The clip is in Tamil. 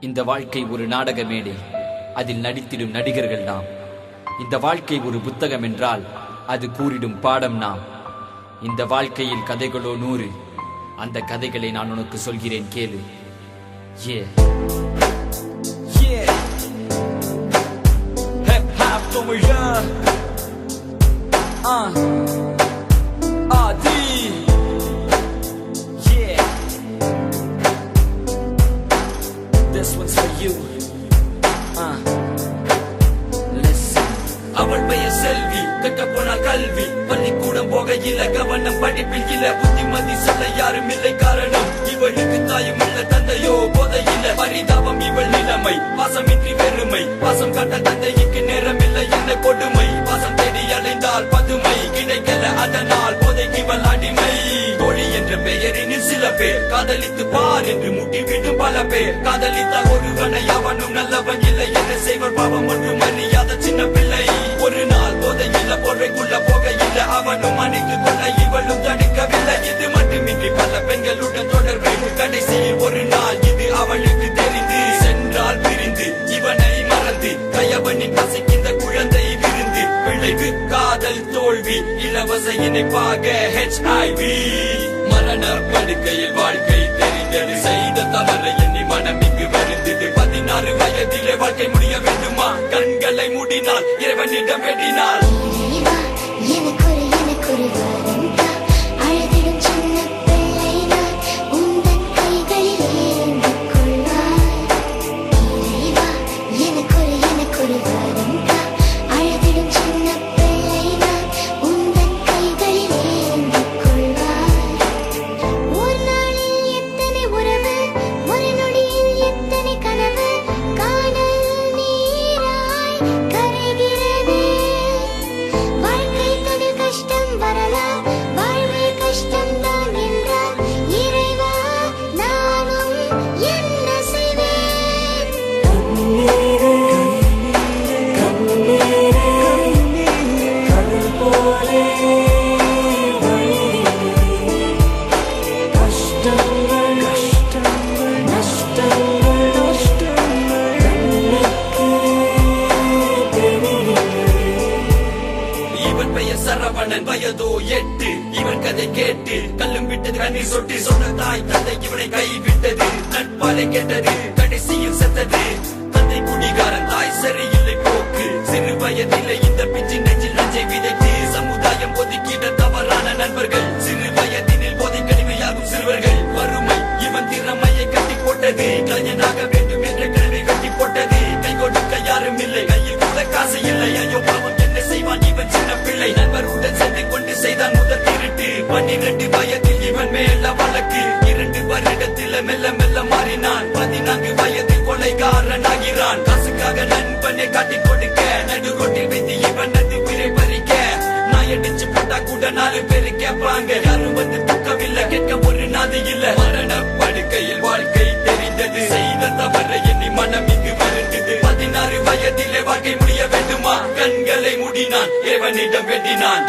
இந்த வாழ்க்கை ஒரு நாடக மேடை, அதில் நடித்திடும் நடிகர்கள் நாம். இந்த வாழ்க்கை ஒரு புத்தகம் என்றால் அது கூறிடும் பாடம் நாம். இந்த வாழ்க்கையில் கதைகளோ 100, அந்த கதைகளை நான் உனக்கு சொல்கிறேன் கேளு. This one's for you. Listen. அவள் பெயர் செல்வி, கட்ட போன கல்வி, பள்ளிக்கூடம் போகையில கவனம் படிப்பில் இல்ல, புத்திமதி சொல்ல யாரும் இல்லை காரணம் இவளுக்கு தாயும் இல்ல தந்தையோ போதையில்ல, பரிதாபம் இவள் நிலைமை, பாசமின்றி வெறுமை, பாசம் காட்ட தந்தைக்கு நேரம் இல்லை என்ன கொடுமை, பாசம் தேடி அலைந்தால் பதுமை கிடைக்கல அதனால் போதைக்கு இவள் அடிமை. தோழி என்ற பெயரினில் சில பேர் காதலித்து பார் என்று முட்டிவிடும் பல பேர், காதலித்தால் ஒருவனை அவனும் நல்லவன் இல்லை என்ன செய்வர் பாவம் ஒன்றும் அறியாத சின்ன பிள்ளை. ஒரு நாள் போதையில்ல போர்வைக்குள்ள போகையில்ல அவனும் அணைத்து கொள்ள இவளும் தடுக்கவில்லை. இது மட்டுமின்றி பல பெண்களுடன் தொடர்பு, கடைசியில் ஒரு நாள் இது அவளுக்கு தெரிந்து சென்றால் பிரிந்து இவனை மறந்து கையவனின் பசிக்கின்ற குழந்தை விருந்து. விளைவு காதல் தோல்வி, இலவச இணைப்பாக HIV. மரண படுக்கையில் வாழ்க்கை தெரிந்தது, செய்த தவறை எண்ணி மனம் இங்கு வருந்தது. 16 வயதிலே வாழ்க்கை முடிய வேண்டுமா, கண்களை மூடினால் இறைவனிடம் வேண்டினாள். சரவணன் வயதோ 8, இவன் கதை கேட்டு கல்லும் விட்டது, கண்ணீர் சொட்டி சொன்ன தாய் தந்தை இவனை கைவிட்டது, நட்பாலை கேட்டது கடைசியில் செத்தது. தந்தை குடிகாரன், தாய் சரியில்லை போக்கு, சிறு வயதிலே இந்த பிஞ்சு நெஞ்சில் நஞ்சை விதைத்து சமுதாயம் ஒதுக்கிட தவறான நண்பர்கள், சிறு வயதினில் போதை கடுமையாகும் சிறுவர்கள். வறுமை இவன் திறமையை கட்டி போட்டது, கலைஞனாக வேண்டும் என்ற கனவை கட்டி போட்டது. கை கொடுக்க யாரும் இல்லை, கையில் கூட காசு இல்லை, ஐயோ பாவம் என்ன செய்வான் இவன் சின்ன பிள்ளை. நண்பருடன் சேர்ந்து கொண்டு செய்தான் முதல் திருட்டு, 12 வயதில் இவன் மேல வழக்கு, 2 வருடத்தில் மெல்ல மெல்ல மாறினான், 14 வயதில் கொலைகாரன் ஆகிறான். காசுக்காக நண்பனை காட்டி கொடுக்க நடுரோட்டில் வைத்து இவன் அது பிறை பறிக்க, நான் அடிச்சு போட்டா கூட 4 பேரு கேட்பாங்க, யாரும் வந்து தூக்கவில்லை, கேட்க ஒரு நாதி இல்ல. மரண படுக்கையில் வாழ்க்கை தெரிந்தது, செய்த தவறை எண்ணி மனம் இங்கு வருந்தது. 16 வயதிலே வாழ்க்கை முடிய வேண்டுமா, கண்களை மூடினான் இறைவனிடம் வேண்டினான்.